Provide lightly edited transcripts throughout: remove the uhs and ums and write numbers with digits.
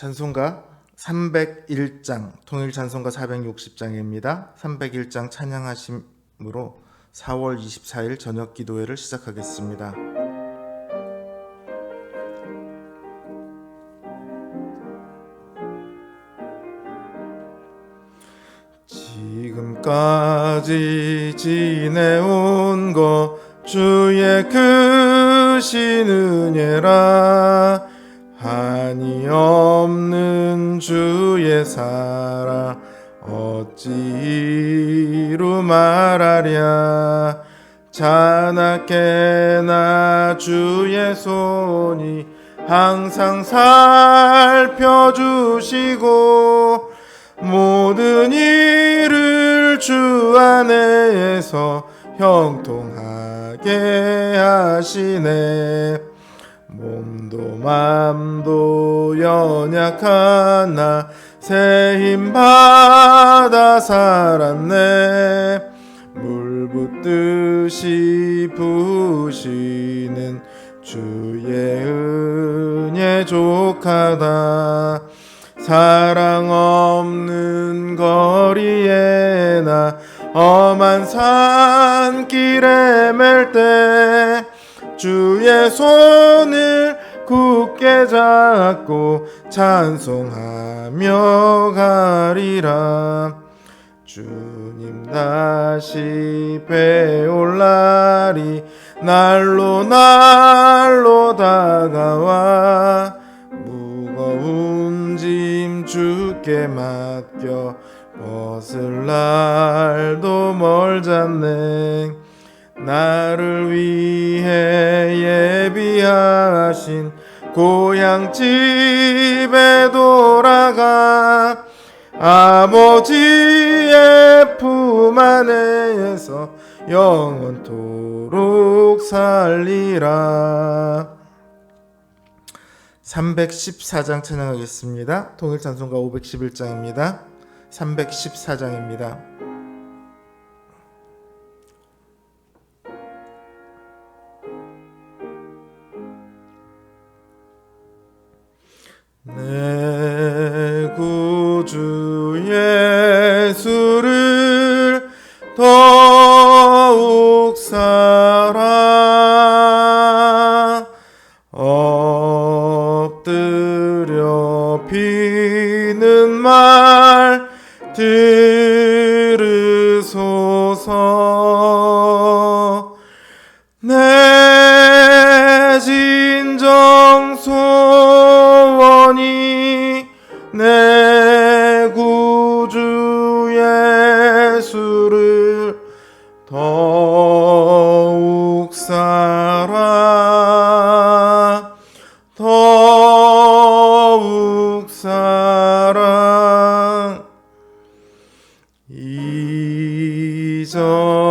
찬송가 301장, 통일 찬송가 460장입니다. 301장 찬양하심으로 4월 24일 저녁 기도회를 시작하겠습니다. 지금까지 지내온 것 주의 크신 은혜라. 한이 없는 주의 사랑 어찌 이루 말하랴. 자나깨나 주의 손이 항상 살펴주시고 모든 일을 주 안에서 형통하게 하시네. 몸도 맘도 연약한 나 새 힘 받아 살았네. 물 붓듯이 부으시는 주의 은혜 족하다. 사랑 없는 거리에 나 험한 산길에 맬 때 주의 손을 굳게 잡고 찬송하며 가리라. 주님 다시 배올 날이 날로 다가와 무거운 짐 주께 맡겨 벗을 날도 멀잖네. 나를 위해 예비하신 고향 집에 돌아가 아버지의 품 안에서 영원토록 살리라. 314장 찬양하겠습니다. 통일찬송가 511장입니다. 314장입니다. 내 구주 예수를 더욱 사랑 엎드려 비는 말 들으소서. 내 진정 소원이 내 구주 예수를 더욱 사랑 더욱 사랑.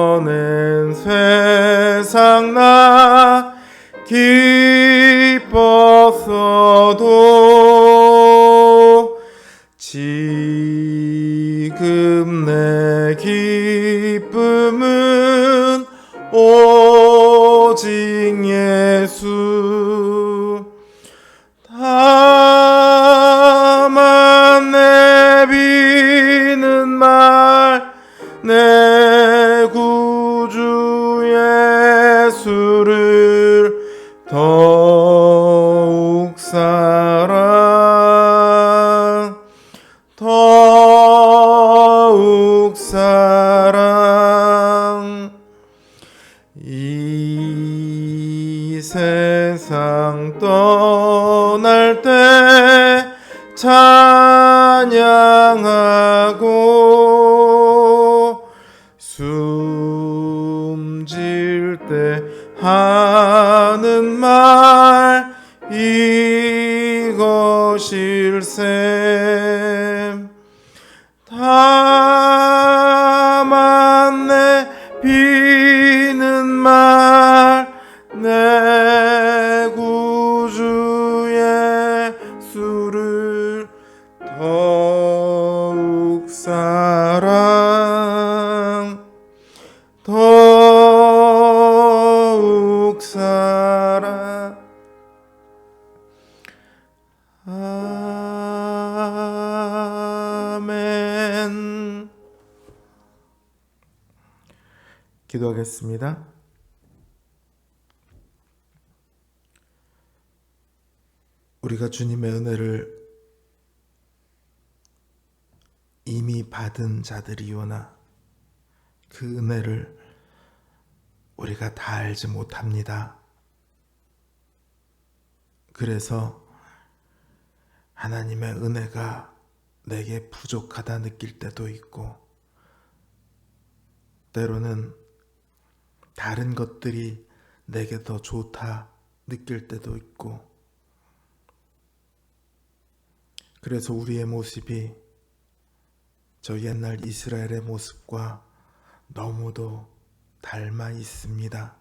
이전엔 세상 나 기뻤어도 지금 내 기쁨은 오직 예수. 다만 내비는 말 내 구주 예수를 더욱 사랑 더욱 사랑. 이 세상 떠날 때 찬양하고 숨질 때 하는 말 이것일셈. 다만 내 비는 말 내 구주 예수를 더욱 사랑 더욱 사랑. 아멘. 기도하겠습니다. 우리가 주님의 은혜를 이미 받은 자들이오나 그 은혜를 우리가 다 알지 못합니다. 그래서 하나님의 은혜가 내게 부족하다 느낄 때도 있고, 때로는 다른 것들이 내게 더 좋다 느낄 때도 있고, 그래서 우리의 모습이 저 옛날 이스라엘의 모습과 너무도 닮아 있습니다.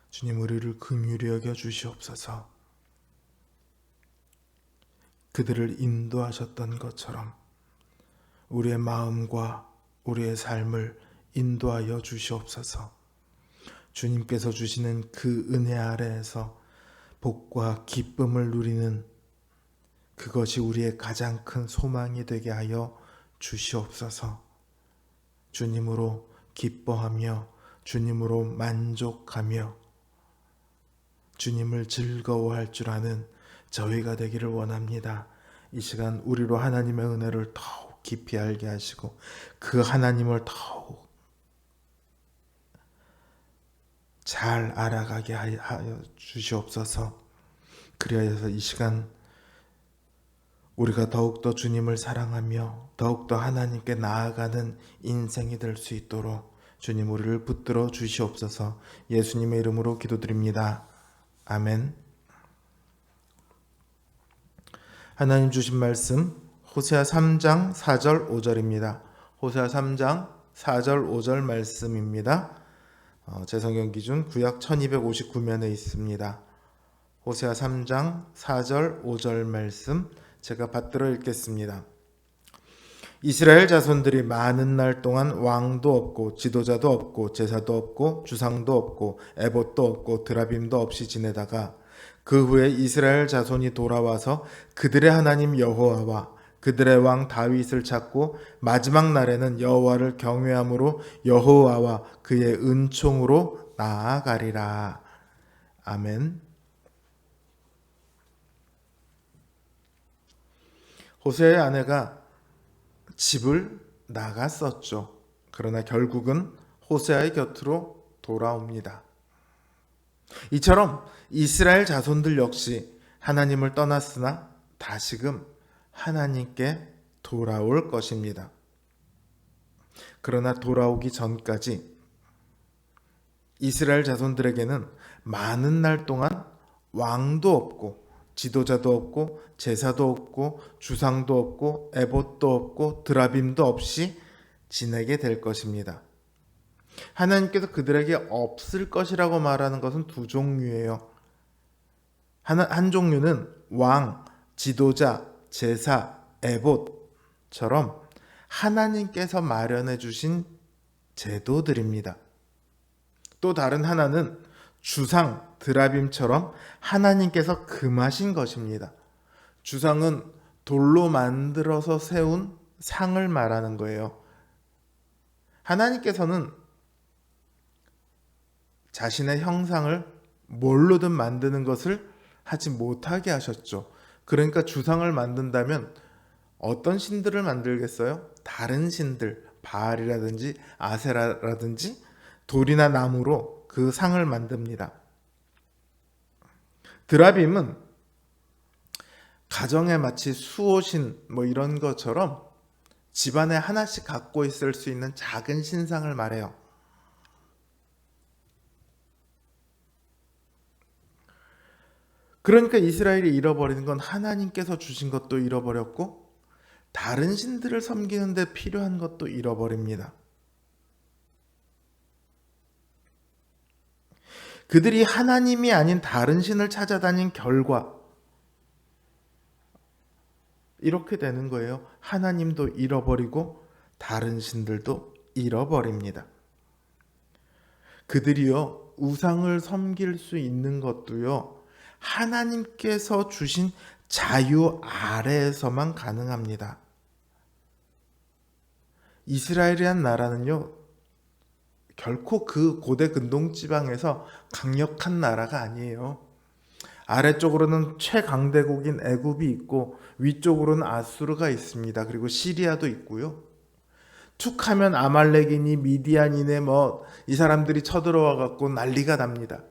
주님, 우리를 긍휼히 여겨 주시옵소서. 그들을 인도하셨던 것처럼 우리의 마음과 우리의 삶을 인도하여 주시옵소서. 주님께서 주시는 그 은혜 아래에서 복과 기쁨을 누리는 그것이 우리의 가장 큰 소망이 되게 하여 주시옵소서. 주님으로 기뻐하며 주님으로 만족하며 주님을 즐거워할 줄 아는 저희가 되기를 원합니다. 이 시간 우리로 하나님의 은혜를 더욱 깊이 알게 하시고 그 하나님을 더욱 잘 알아가게 하여 주시옵소서. 그리하여서 이 시간 우리가 더욱더 주님을 사랑하며 더욱더 하나님께 나아가는 인생이 될 수 있도록 주님 우리를 붙들어 주시옵소서. 예수님의 이름으로 기도드립니다. 아멘. 하나님 주신 말씀 호세아 3장 4절 5절입니다. 호세아 3장 4절 5절 말씀입니다. 제 성경 기준 구약 1259면에 있습니다. 호세아 3장 4절 5절 말씀 제가 받들어 읽겠습니다. 이스라엘 자손들이 많은 날 동안 왕도 없고 지도자도 없고 제사도 없고 주상도 없고 에봇도 없고 드라빔도 없이 지내다가 그 후에 이스라엘 자손이 돌아와서 그들의 하나님 여호와와 그들의 왕 다윗을 찾고 마지막 날에는 여호와를 경외함으로 여호와와 그의 은총으로 나아가리라. 아멘. 호세아의 아내가 집을 나갔었죠. 그러나 결국은 호세아의 곁으로 돌아옵니다. 이처럼 이스라엘 자손들 역시 하나님을 떠났으나 다시금 하나님께 돌아올 것입니다. 그러나 돌아오기 전까지 이스라엘 자손들에게는 많은 날 동안 왕도 없고 지도자도 없고 제사도 없고 주상도 없고 에봇도 없고 드라빔도 없이 지내게 될 것입니다. 하나님께서 그들에게 없을 것이라고 말하는 것은 두 종류예요. 한 종류는 왕, 지도자, 제사, 에봇처럼 하나님께서 마련해 주신 제도들입니다. 또 다른 하나는 주상, 드라빔처럼 하나님께서 금하신 것입니다. 주상은 돌로 만들어서 세운 상을 말하는 거예요. 하나님께서는 자신의 형상을 뭘로든 만드는 것을 하지 못하게 하셨죠. 그러니까 주상을 만든다면 어떤 신들을 만들겠어요? 다른 신들, 바알이라든지 아세라라든지 돌이나 나무로 그 상을 만듭니다. 드라빔은 가정에 마치 수호신 이런 것처럼 집안에 하나씩 갖고 있을 수 있는 작은 신상을 말해요. 그러니까 이스라엘이 잃어버리는 건 하나님께서 주신 것도 잃어버렸고 다른 신들을 섬기는 데 필요한 것도 잃어버립니다. 그들이 하나님이 아닌 다른 신을 찾아다닌 결과 이렇게 되는 거예요. 하나님도 잃어버리고 다른 신들도 잃어버립니다. 그들이요, 우상을 섬길 수 있는 것도요, 하나님께서 주신 자유 아래에서만 가능합니다. 이스라엘이란 나라는요, 결코 그 고대 근동 지방에서 강력한 나라가 아니에요. 아래쪽으로는 최강대국인 애굽이 있고 위쪽으로는 아수르가 있습니다. 그리고 시리아도 있고요. 툭하면 아말렉이니 미디안이네 이 사람들이 쳐들어와 갖고 난리가 납니다.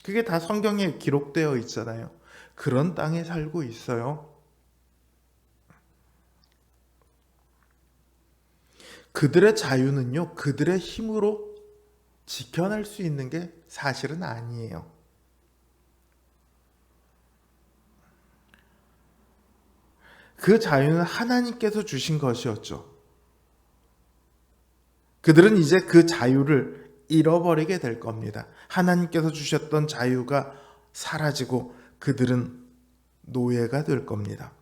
그게 다 성경에 기록되어 있잖아요. 그런 땅에 살고 있어요. 그들의 자유는요, 그들의 힘으로 지켜낼 수 있는 게 사실은 아니에요. 그 자유는 하나님께서 주신 것이었죠. 그들은 이제 그 자유를 잃어버리게 될 겁니다. 하나님께서 주셨던 자유가 사라지고 그들은 노예가 될 겁니다.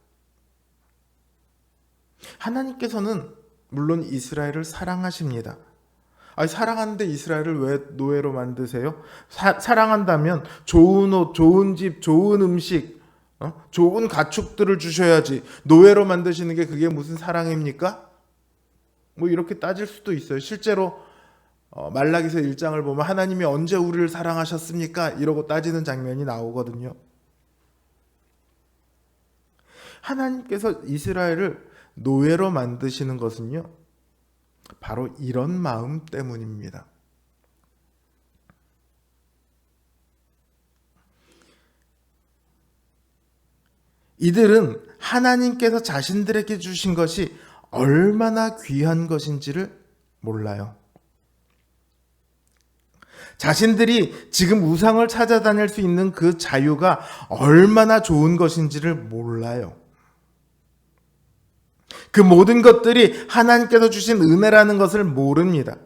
하나님께서는 물론 이스라엘을 사랑하십니다. 사랑하는데 이스라엘을 왜 노예로 만드세요? 사랑한다면 좋은 옷, 좋은 집, 좋은 음식, 좋은 가축들을 주셔야지 노예로 만드시는 게 그게 무슨 사랑입니까? 이렇게 따질 수도 있어요. 실제로 말라기서 1장을 보면 하나님이 언제 우리를 사랑하셨습니까? 이러고 따지는 장면이 나오거든요. 하나님께서 이스라엘을 노예로 만드시는 것은요, 바로 이런 마음 때문입니다. 이들은 하나님께서 자신들에게 주신 것이 얼마나 귀한 것인지를 몰라요. 자신들이 지금 우상을 찾아다닐 수 있는 그 자유가 얼마나 좋은 것인지를 몰라요. 그 모든 것들이 하나님께서 주신 은혜라는 것을 모릅니다.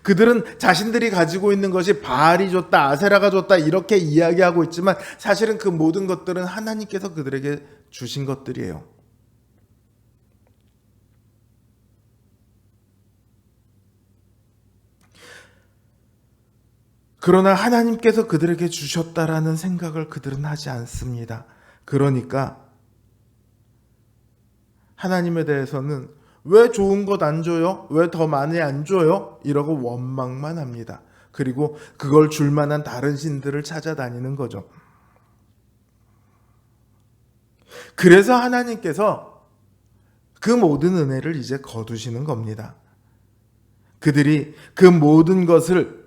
그들은 자신들이 가지고 있는 것이 바알이 줬다, 아세라가 줬다 이렇게 이야기하고 있지만 사실은 그 모든 것들은 하나님께서 그들에게 주신 것들이에요. 그러나 하나님께서 그들에게 주셨다라는 생각을 그들은 하지 않습니다. 그러니까 하나님에 대해서는 왜 좋은 것 안 줘요? 왜 더 많이 안 줘요? 이러고 원망만 합니다. 그리고 그걸 줄 만한 다른 신들을 찾아다니는 거죠. 그래서 하나님께서 그 모든 은혜를 이제 거두시는 겁니다. 그들이 그 모든 것을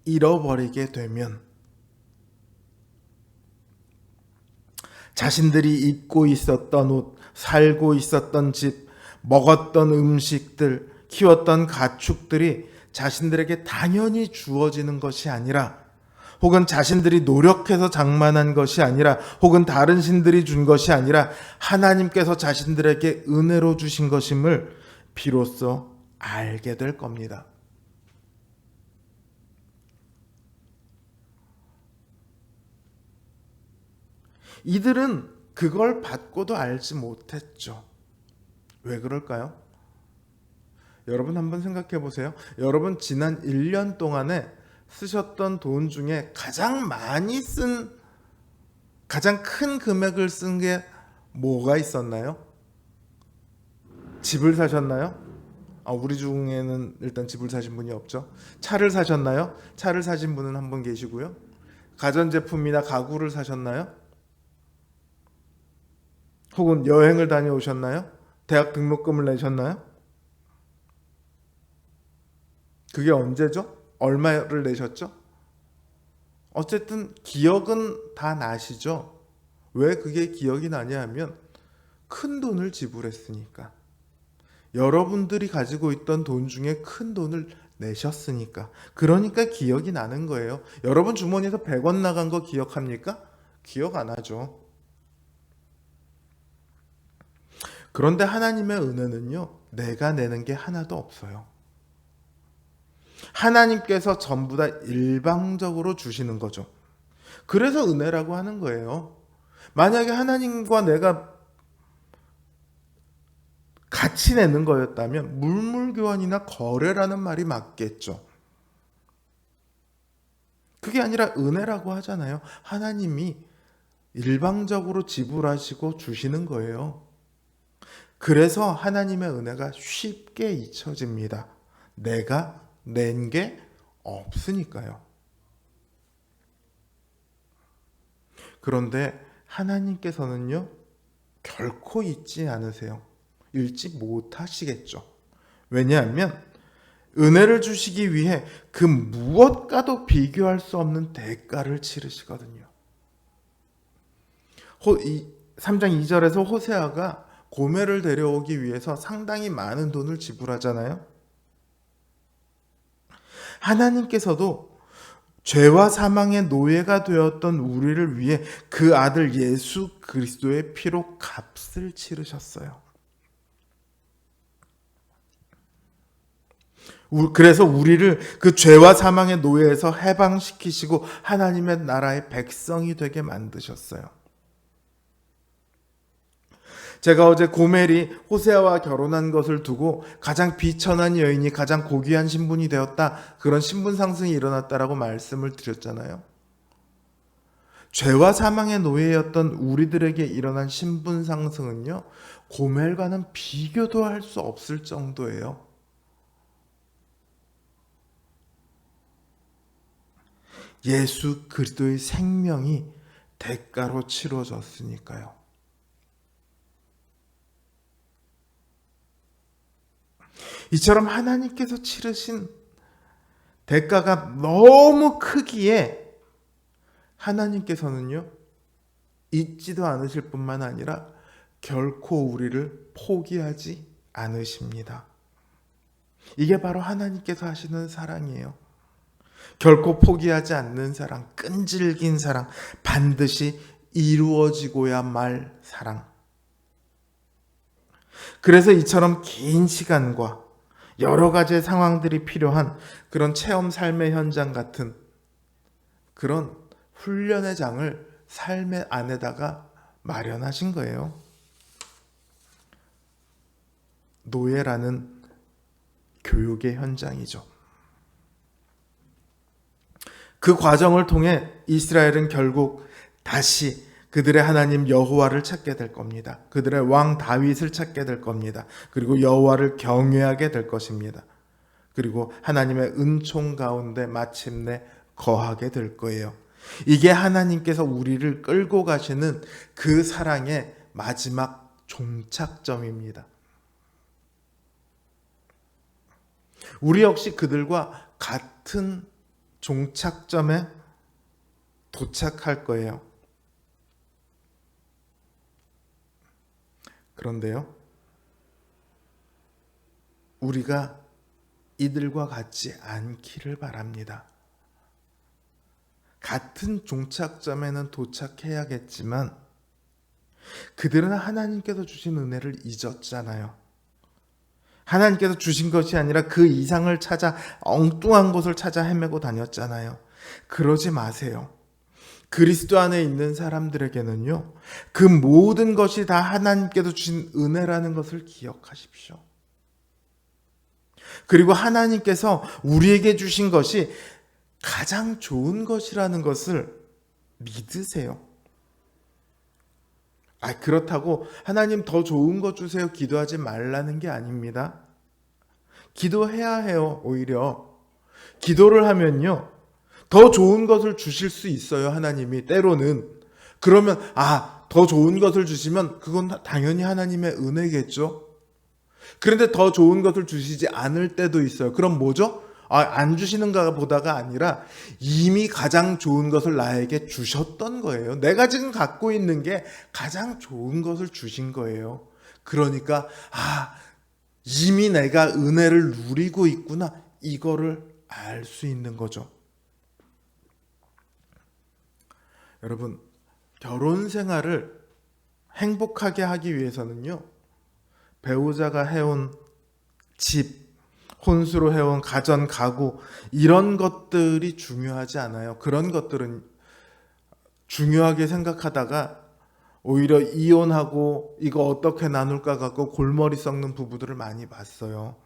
잃어버리게 되면 자신들이 입고 있었던 옷, 살고 있었던 집, 먹었던 음식들, 키웠던 가축들이 자신들에게 당연히 주어지는 것이 아니라, 혹은 자신들이 노력해서 장만한 것이 아니라, 혹은 다른 신들이 준 것이 아니라 하나님께서 자신들에게 은혜로 주신 것임을 비로소 알게 될 겁니다. 이들은 그걸 받고도 알지 못했죠. 왜 그럴까요? 여러분 한번 생각해 보세요. 여러분 지난 1년 동안에 쓰셨던 돈 중에 가장 많이 쓴, 가장 큰 금액을 쓴 게 뭐가 있었나요? 집을 사셨나요? 우리 중에는 일단 집을 사신 분이 없죠. 차를 사셨나요? 차를 사신 분은 한 분 계시고요. 가전제품이나 가구를 사셨나요? 혹은 여행을 다녀오셨나요? 대학 등록금을 내셨나요? 그게 언제죠? 얼마를 내셨죠? 어쨌든 기억은 다 나시죠? 왜 그게 기억이 나냐 하면 큰 돈을 지불했으니까. 여러분들이 가지고 있던 돈 중에 큰 돈을 내셨으니까. 그러니까 기억이 나는 거예요. 여러분 주머니에서 100원 나간 거 기억합니까? 기억 안 하죠. 그런데 하나님의 은혜는요, 내가 내는 게 하나도 없어요. 하나님께서 전부 다 일방적으로 주시는 거죠. 그래서 은혜라고 하는 거예요. 만약에 하나님과 내가 같이 내는 거였다면 물물교환이나 거래라는 말이 맞겠죠. 그게 아니라 은혜라고 하잖아요. 하나님이 일방적으로 지불하시고 주시는 거예요. 그래서 하나님의 은혜가 쉽게 잊혀집니다. 내가 낸 게 없으니까요. 그런데 하나님께서는요, 결코 잊지 않으세요. 잊지 못하시겠죠. 왜냐하면 은혜를 주시기 위해 그 무엇과도 비교할 수 없는 대가를 치르시거든요. 3장 2절에서 호세아가 고멜을 데려오기 위해서 상당히 많은 돈을 지불하잖아요. 하나님께서도 죄와 사망의 노예가 되었던 우리를 위해 그 아들 예수 그리스도의 피로 값을 치르셨어요. 그래서 우리를 그 죄와 사망의 노예에서 해방시키시고 하나님의 나라의 백성이 되게 만드셨어요. 제가 어제 고멜이 호세아와 결혼한 것을 두고 가장 비천한 여인이 가장 고귀한 신분이 되었다, 그런 신분 상승이 일어났다라고 말씀을 드렸잖아요. 죄와 사망의 노예였던 우리들에게 일어난 신분 상승은요, 고멜과는 비교도 할 수 없을 정도예요. 예수 그리스도의 생명이 대가로 치러졌으니까요. 이처럼 하나님께서 치르신 대가가 너무 크기에 하나님께서는요, 잊지도 않으실 뿐만 아니라 결코 우리를 포기하지 않으십니다. 이게 바로 하나님께서 하시는 사랑이에요. 결코 포기하지 않는 사랑, 끈질긴 사랑, 반드시 이루어지고야 말 사랑. 그래서 이처럼 긴 시간과 여러 가지의 상황들이 필요한 그런 체험 삶의 현장 같은 그런 훈련의 장을 삶의 안에다가 마련하신 거예요. 노예라는 교육의 현장이죠. 그 과정을 통해 이스라엘은 결국 다시 그들의 하나님 여호와를 찾게 될 겁니다. 그들의 왕 다윗을 찾게 될 겁니다. 그리고 여호와를 경외하게 될 것입니다. 그리고 하나님의 은총 가운데 마침내 거하게 될 거예요. 이게 하나님께서 우리를 끌고 가시는 그 사랑의 마지막 종착점입니다. 우리 역시 그들과 같은 종착점에 도착할 거예요. 그런데요, 우리가 이들과 같지 않기를 바랍니다. 같은 종착점에는 도착해야겠지만 그들은 하나님께서 주신 은혜를 잊었잖아요. 하나님께서 주신 것이 아니라 그 이상을 찾아 엉뚱한 곳을 찾아 헤매고 다녔잖아요. 그러지 마세요. 그리스도 안에 있는 사람들에게는요, 그 모든 것이 다 하나님께서 주신 은혜라는 것을 기억하십시오. 그리고 하나님께서 우리에게 주신 것이 가장 좋은 것이라는 것을 믿으세요. 그렇다고 하나님 더 좋은 것 주세요 기도하지 말라는 게 아닙니다. 기도해야 해요. 오히려 기도를 하면요, 더 좋은 것을 주실 수 있어요. 하나님이 때로는. 그러면 더 좋은 것을 주시면 그건 당연히 하나님의 은혜겠죠. 그런데 더 좋은 것을 주시지 않을 때도 있어요. 그럼 뭐죠? 안 주시는가 보다가 아니라 이미 가장 좋은 것을 나에게 주셨던 거예요. 내가 지금 갖고 있는 게 가장 좋은 것을 주신 거예요. 그러니까 이미 내가 은혜를 누리고 있구나, 이거를 알 수 있는 거죠. 여러분, 결혼 생활을 행복하게 하기 위해서는요, 배우자가 해온 집, 혼수로 해온 가전, 가구, 이런 것들이 중요하지 않아요. 그런 것들은 중요하게 생각하다가 오히려 이혼하고 이거 어떻게 나눌까 갖고 골머리 썩는 부부들을 많이 봤어요.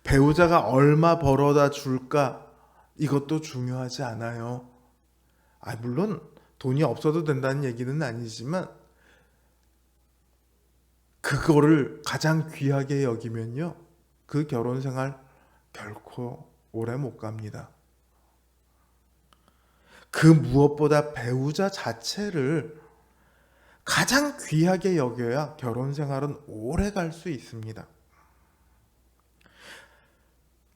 배우자가 얼마 벌어다 줄까, 이것도 중요하지 않아요. 물론 돈이 없어도 된다는 얘기는 아니지만 그거를 가장 귀하게 여기면요, 그 결혼 생활 결코 오래 못 갑니다. 그 무엇보다 배우자 자체를 가장 귀하게 여겨야 결혼 생활은 오래 갈 수 있습니다.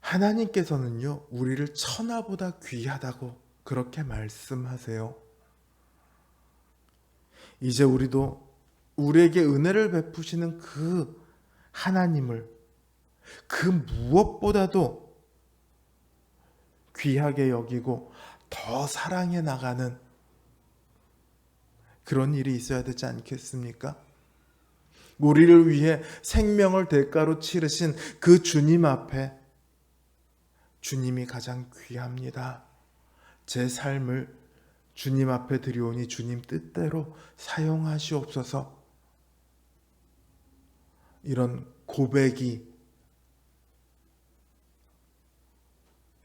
하나님께서는요, 우리를 천하보다 귀하다고 그렇게 말씀하세요. 이제 우리도 우리에게 은혜를 베푸시는 그 하나님을 그 무엇보다도 귀하게 여기고 더 사랑해 나가는 그런 일이 있어야 되지 않겠습니까? 우리를 위해 생명을 대가로 치르신 그 주님 앞에 주님이 가장 귀합니다. 제 삶을 주님 앞에 드리오니 주님 뜻대로 사용하시옵소서. 이런 고백이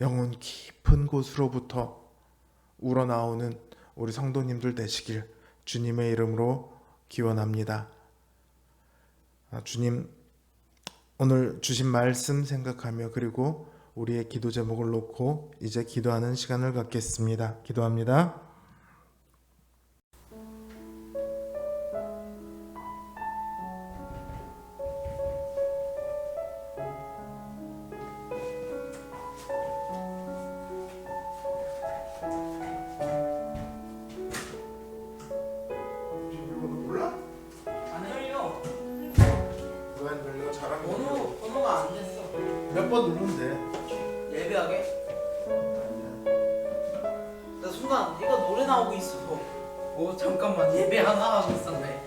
영혼 깊은 곳으로부터 우러나오는 우리 성도님들 되시길 주님의 이름으로 기원합니다. 주님, 오늘 주신 말씀 생각하며 그리고 우리의 기도 제목을 놓고 이제 기도하는 시간을 갖겠습니다. 기도합니다. 몰라? 안 열려. 왜 안 열려? 잘하면 번호가 안 됐어. 몇 번 누르면 돼. 예배하게? 나 순간 이거 노래 나오고 있어. 오 잠깐만 예배 하나 하고 있었네.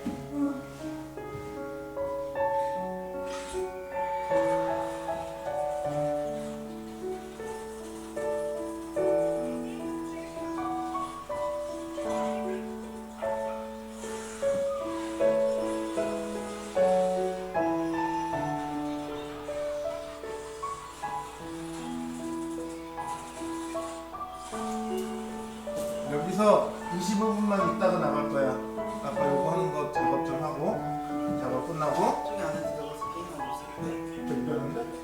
여기서 25분만 있다가 나갈 거야. 아까 요거 하는 거 작업 좀 하고 작업 끝나고 저기 안에 들어가서 게임하고 있을 거야. 또 이러는데?